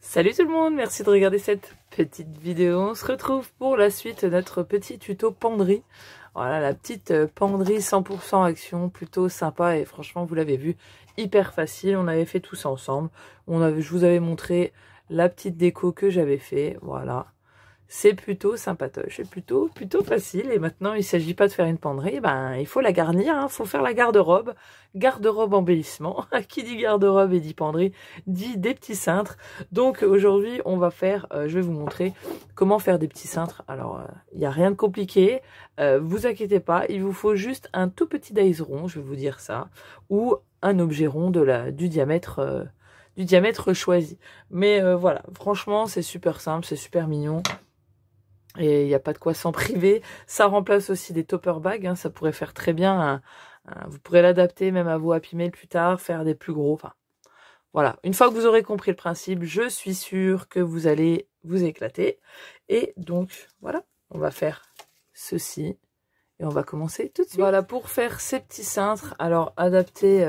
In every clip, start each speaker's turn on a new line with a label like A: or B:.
A: Salut tout le monde, merci de regarder cette petite vidéo. On se retrouve pour la suite de notre petit tuto penderie. Voilà, la petite penderie 100% action, plutôt sympa et franchement, vous l'avez vu, hyper facile. On avait fait tout ça ensemble. Je vous avais montré la petite déco que j'avais fait, voilà. C'est plutôt sympatoche, c'est plutôt facile. Et maintenant, il ne s'agit pas de faire une penderie, ben, il faut la garnir, il faut faire la garde-robe. Garde-robe embellissement. Qui dit garde-robe et dit penderie, dit des petits cintres. Donc aujourd'hui, on va faire, je vais vous montrer comment faire des petits cintres. Alors, il n'y a rien de compliqué, vous inquiétez pas, il vous faut juste un tout petit dies rond, je vais vous dire ça, ou un objet rond du diamètre choisi. Mais voilà, franchement, c'est super simple, c'est super mignon. Et il n'y a pas de quoi s'en priver. Ça remplace aussi des topper bags. Hein, ça pourrait faire très bien. Vous pourrez l'adapter même à vos Happy Mail plus tard, faire des plus gros. Enfin, voilà. Une fois que vous aurez compris le principe, je suis sûre que vous allez vous éclater. Et donc, voilà. On va faire ceci. Et on va commencer tout de suite. Voilà, pour faire ces petits cintres. Alors, adapté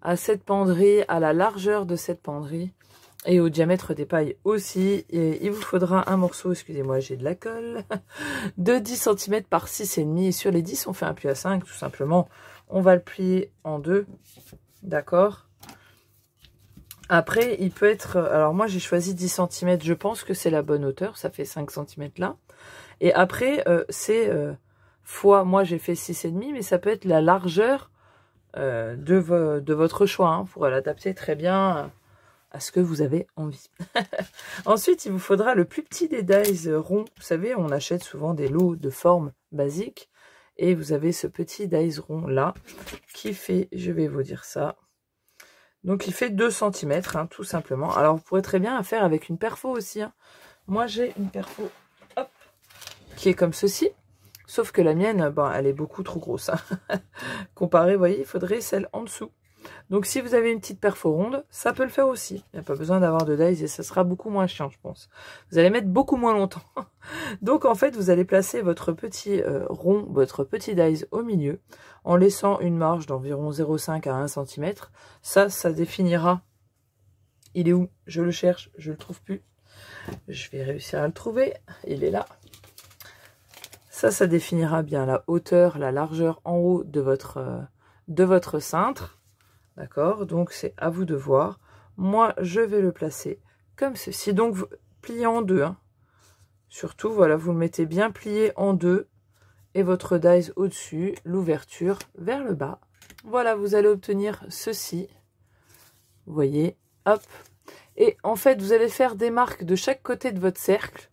A: à cette penderie, à la largeur de cette penderie. Et au diamètre des pailles aussi. Et il vous faudra un morceau, excusez-moi, j'ai de la colle, de 10 cm par 6,5. Et sur les 10, on fait un pli à 5, tout simplement. On va le plier en deux. D'accord. Après, il peut être... Alors moi, j'ai choisi 10 cm. Je pense que c'est la bonne hauteur. Ça fait 5 cm là. Et après, c'est fois... Moi, j'ai fait 6,5. Mais ça peut être la largeur de votre choix. Hein, pour l'adapter très bien... à ce que vous avez envie. Ensuite, il vous faudra le plus petit des dies ronds. Vous savez, on achète souvent des lots de forme basique. Et vous avez ce petit dies rond là, qui fait, je vais vous dire ça, donc il fait 2 cm, hein, tout simplement. Alors, vous pourrez très bien faire avec une perfo aussi. Hein. Moi, j'ai une perfo, hop, qui est comme ceci. Sauf que la mienne, ben, elle est beaucoup trop grosse. Hein. Comparé, vous voyez, il faudrait celle en dessous. Donc, si vous avez une petite perfo ronde, ça peut le faire aussi. Il n'y a pas besoin d'avoir de dies et ça sera beaucoup moins chiant, je pense. Vous allez mettre beaucoup moins longtemps. Donc, en fait, vous allez placer votre petit rond, votre petit dies au milieu, en laissant une marge d'environ 0,5 à 1 cm. Ça définira. Il est où? Je le cherche, je le trouve plus. Je vais réussir à le trouver. Il est là. Ça définira bien la hauteur, la largeur en haut de votre cintre. D'accord, donc c'est à vous de voir. Moi, je vais le placer comme ceci. Donc, vous pliez en deux. Hein. Surtout, voilà, vous le mettez bien plié en deux. Et votre dies au-dessus, l'ouverture vers le bas. Voilà, vous allez obtenir ceci. Vous voyez, hop. Et en fait, vous allez faire des marques de chaque côté de votre cercle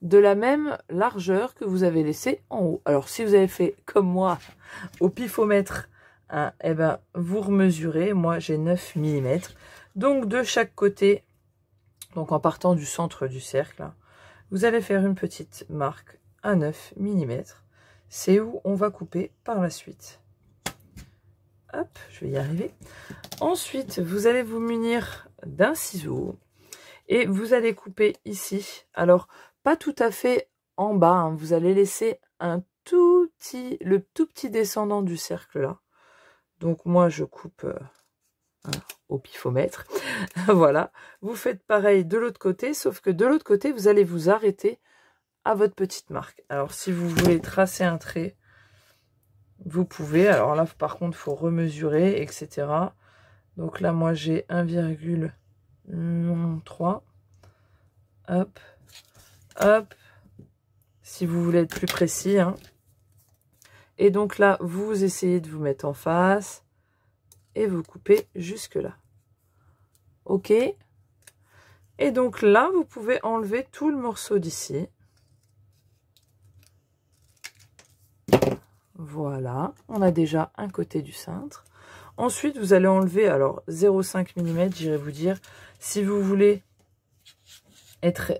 A: de la même largeur que vous avez laissé en haut. Alors, si vous avez fait comme moi au pifomètre, hein, eh ben, vous remesurez. Moi, j'ai 9 mm. Donc, de chaque côté, donc en partant du centre du cercle, hein, vous allez faire une petite marque à 9 mm. C'est où on va couper par la suite. Hop, je vais y arriver. Ensuite, vous allez vous munir d'un ciseau et vous allez couper ici. Alors, pas tout à fait en bas, hein, vous allez laisser le tout petit descendant du cercle là. Donc moi je coupe au pifomètre. Voilà, vous faites pareil de l'autre côté, sauf que de l'autre côté vous allez vous arrêter à votre petite marque. Alors si vous voulez tracer un trait, vous pouvez. Alors là par contre il faut remesurer, etc. Donc là moi j'ai 1,3. Hop, hop. Si vous voulez être plus précis, hein. Et donc là, vous essayez de vous mettre en face et vous coupez jusque là. Ok. Et donc là, vous pouvez enlever tout le morceau d'ici. Voilà, on a déjà un côté du cintre. Ensuite, vous allez enlever, alors 0,5 mm, j'irai vous dire, si vous voulez être...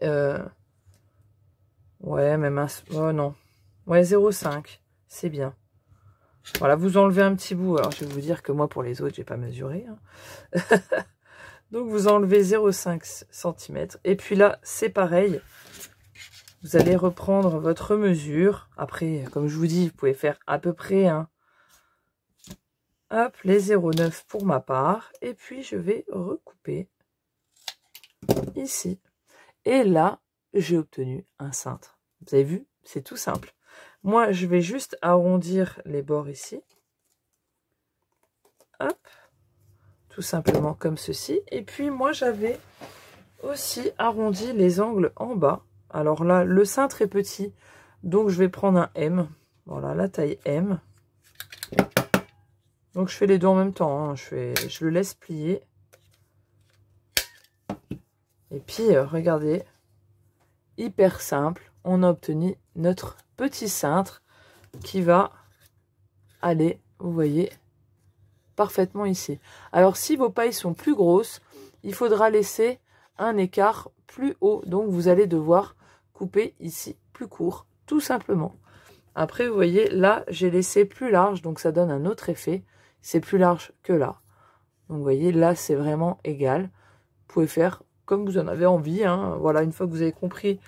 A: ouais, même un... Oh non. Ouais, 0,5, c'est bien. Voilà, vous enlevez un petit bout. Alors, je vais vous dire que moi, pour les autres, j'ai pas mesuré. Hein. Donc, vous enlevez 0,5 cm. Et puis là, c'est pareil. Vous allez reprendre votre mesure. Après, comme je vous dis, vous pouvez faire à peu près, hein. Hop, les 0,9 pour ma part. Et puis, je vais recouper. ici. Et là, j'ai obtenu un cintre. Vous avez vu? C'est tout simple. Moi, je vais juste arrondir les bords ici. Hop. Tout simplement comme ceci. Et puis, moi, j'avais aussi arrondi les angles en bas. Alors là, le cintre est petit. Donc, je vais prendre un M. Voilà, la taille M. Donc, je fais les deux en même temps. Hein. Je le laisse plier. Et puis, regardez. Hyper simple. On a obtenu notre petit cintre qui va aller, vous voyez, parfaitement ici. Alors, si vos pailles sont plus grosses, il faudra laisser un écart plus haut. Donc, vous allez devoir couper ici plus court, tout simplement. Après, vous voyez, là, j'ai laissé plus large, donc ça donne un autre effet. C'est plus large que là. Donc, vous voyez, là, c'est vraiment égal. Vous pouvez faire comme vous en avez envie. Hein. Voilà, une fois que vous avez compris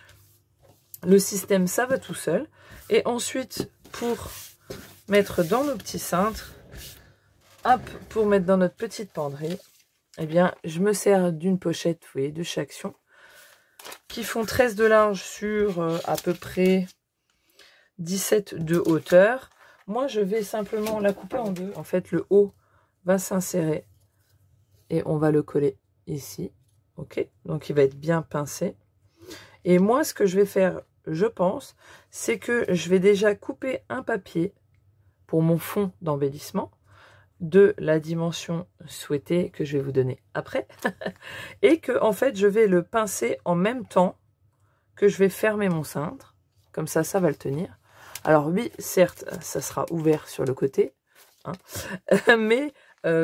A: le système, ça va tout seul. Et ensuite, pour mettre dans nos petits cintres, hop, pour mettre dans notre petite penderie, eh bien, je me sers d'une pochette, vous voyez, de chez Action, qui font 13 de large sur à peu près 17 de hauteur. Moi, je vais simplement la couper en deux. En fait, le haut va s'insérer et on va le coller ici. Ok, donc il va être bien pincé. Et moi, ce que je vais faire, je pense, c'est que je vais déjà couper un papier pour mon fond d'embellissement de la dimension souhaitée que je vais vous donner après. Et que, en fait, je vais le pincer en même temps que je vais fermer mon cintre. Comme ça, ça va le tenir. Alors oui, certes, ça sera ouvert sur le côté. Hein, mais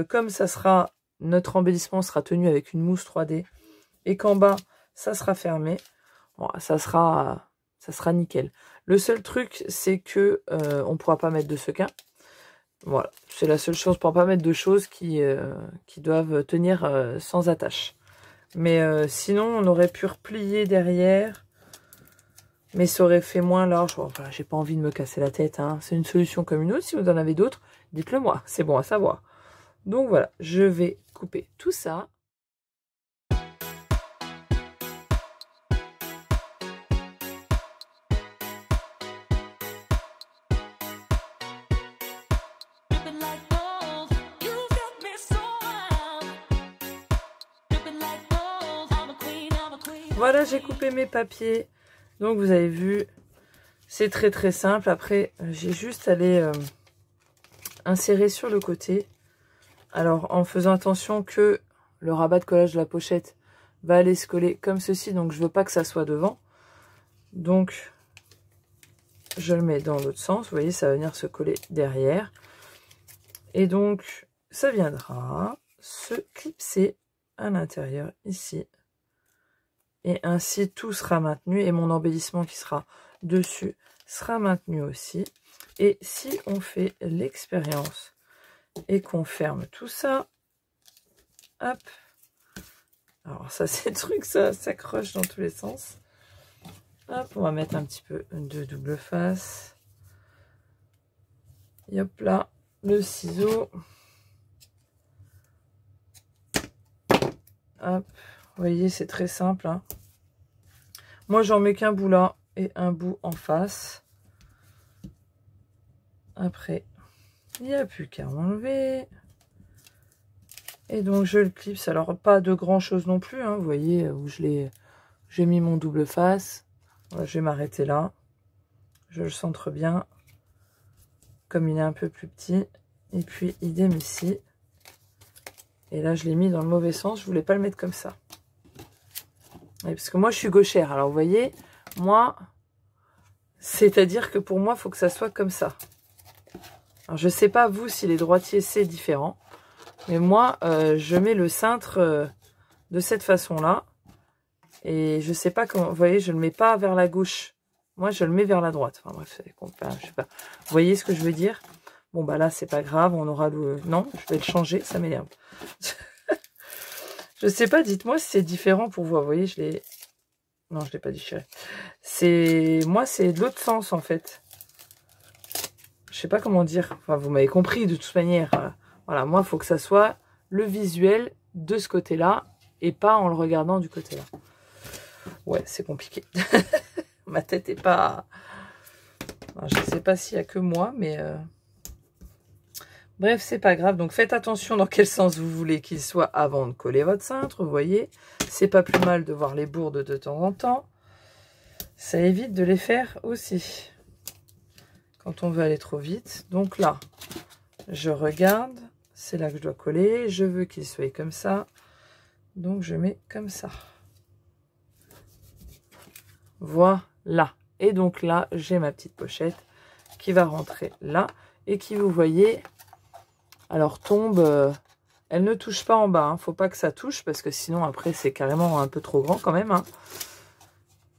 A: comme ça sera, notre embellissement sera tenu avec une mousse 3D et qu'en bas, ça sera fermé, bon, ça sera nickel. Le seul truc, c'est que on ne pourra pas mettre de sequin. Voilà, c'est la seule chose pour ne pas mettre de choses qui doivent tenir sans attache. Mais sinon, on aurait pu replier derrière, mais ça aurait fait moins large. Bon, voilà, j'ai pas envie de me casser la tête. Hein. C'est une solution comme une autre. Si vous en avez d'autres, dites-le moi. C'est bon à savoir. Donc voilà, je vais couper tout ça. Voilà, j'ai coupé mes papiers. Donc, vous avez vu, c'est très très simple. Après, j'ai juste allé insérer sur le côté. Alors, en faisant attention que le rabat de collage de la pochette va aller se coller comme ceci. Donc, je veux pas que ça soit devant. Donc, je le mets dans l'autre sens. Vous voyez, ça va venir se coller derrière. Et donc, ça viendra se clipser à l'intérieur ici. Et ainsi, tout sera maintenu. Et mon embellissement qui sera dessus sera maintenu aussi. Et si on fait l'expérience et qu'on ferme tout ça, hop. Alors ça, c'est le truc, ça s'accroche dans tous les sens. Hop, on va mettre un petit peu de double face. Et hop là, le ciseau. Hop. Vous voyez, c'est très simple. Hein. Moi, j'en mets qu'un bout là et un bout en face. Après, il n'y a plus qu'à enlever. Et donc, je le clipse. Alors, pas de grand chose non plus. Hein, vous voyez, où j'ai mis mon double face. Voilà, je vais m'arrêter là. Je le centre bien. Comme il est un peu plus petit. Et puis, idem ici. Et là, je l'ai mis dans le mauvais sens. Je voulais pas le mettre comme ça. Et parce que moi, je suis gauchère. Alors, vous voyez, moi, c'est-à-dire que pour moi, il faut que ça soit comme ça. Alors, je sais pas, vous, si les droitiers, c'est différent. Mais moi, je mets le cintre de cette façon-là. Et je sais pas comment... Vous voyez, je ne le mets pas vers la gauche. Moi, je le mets vers la droite. Enfin, bref, je sais pas. Vous voyez ce que je veux dire? Bon, bah là, c'est pas grave. On aura le... Non, je vais le changer. Ça m'énerve. Je sais pas, dites-moi si c'est différent pour vous. Vous voyez, je l'ai... Non, je l'ai pas déchiré. Moi, c'est de l'autre sens, en fait. Je sais pas comment dire. Enfin, vous m'avez compris, de toute manière. Voilà, moi, il faut que ça soit le visuel de ce côté-là et pas en le regardant du côté là. Ouais, c'est compliqué. Ma tête est pas... Je ne sais pas s'il n'y a que moi, mais... Bref, c'est pas grave. Donc, faites attention dans quel sens vous voulez qu'il soit avant de coller votre cintre. Vous voyez, c'est pas plus mal de voir les bourdes de temps en temps. Ça évite de les faire aussi. Quand on veut aller trop vite. Donc là, je regarde. C'est là que je dois coller. Je veux qu'il soit comme ça. Donc, je mets comme ça. Voilà. Et donc là, j'ai ma petite pochette qui va rentrer là. Et qui, vous voyez, alors tombe... elle ne touche pas en bas. Hein. Faut pas que ça touche parce que sinon, après, c'est carrément un peu trop grand quand même. Hein.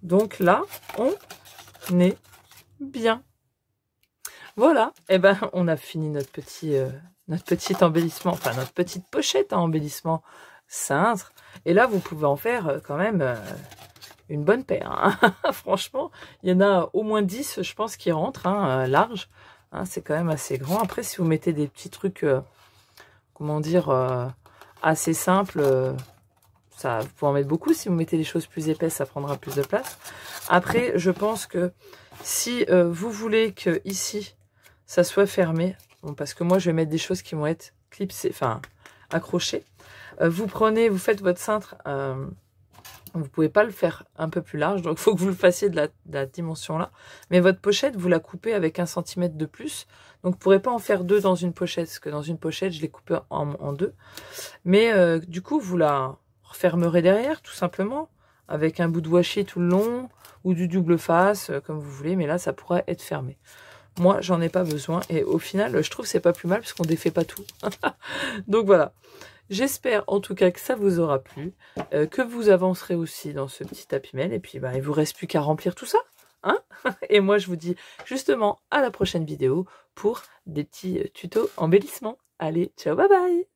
A: Donc là, on est bien. Voilà. Et ben, on a fini notre petit embellissement. Enfin, notre petite pochette à embellissement cintre. Et là, vous pouvez en faire quand même... une bonne paire. Hein. Franchement, il y en a au moins 10, je pense, qui rentrent, hein, large. Hein, c'est quand même assez grand. Après, si vous mettez des petits trucs, comment dire, assez simples, ça, vous pouvez en mettre beaucoup. Si vous mettez des choses plus épaisses, ça prendra plus de place. Après, je pense que si vous voulez que ici, ça soit fermé, bon, parce que moi, je vais mettre des choses qui vont être clipsées, enfin, accrochées. Vous faites votre cintre... vous pouvez pas le faire un peu plus large, donc il faut que vous le fassiez de la dimension là. Mais votre pochette, vous la coupez avec 1 cm de plus. Donc vous pourrez pas en faire 2 dans une pochette, parce que dans une pochette, je l'ai coupé en 2. Mais du coup, vous la refermerez derrière, tout simplement, avec un bout de washi tout le long, ou du double face, comme vous voulez. Mais là, ça pourrait être fermé. Moi, j'en ai pas besoin. Et au final, je trouve que c'est pas plus mal, parce qu'on défait pas tout. Donc voilà. J'espère en tout cas que ça vous aura plu, que vous avancerez aussi dans ce petit tapis mail. Et puis, bah, il vous reste plus qu'à remplir tout ça. Hein. Et moi, je vous dis justement à la prochaine vidéo pour des petits tutos embellissement. Allez, ciao, bye bye!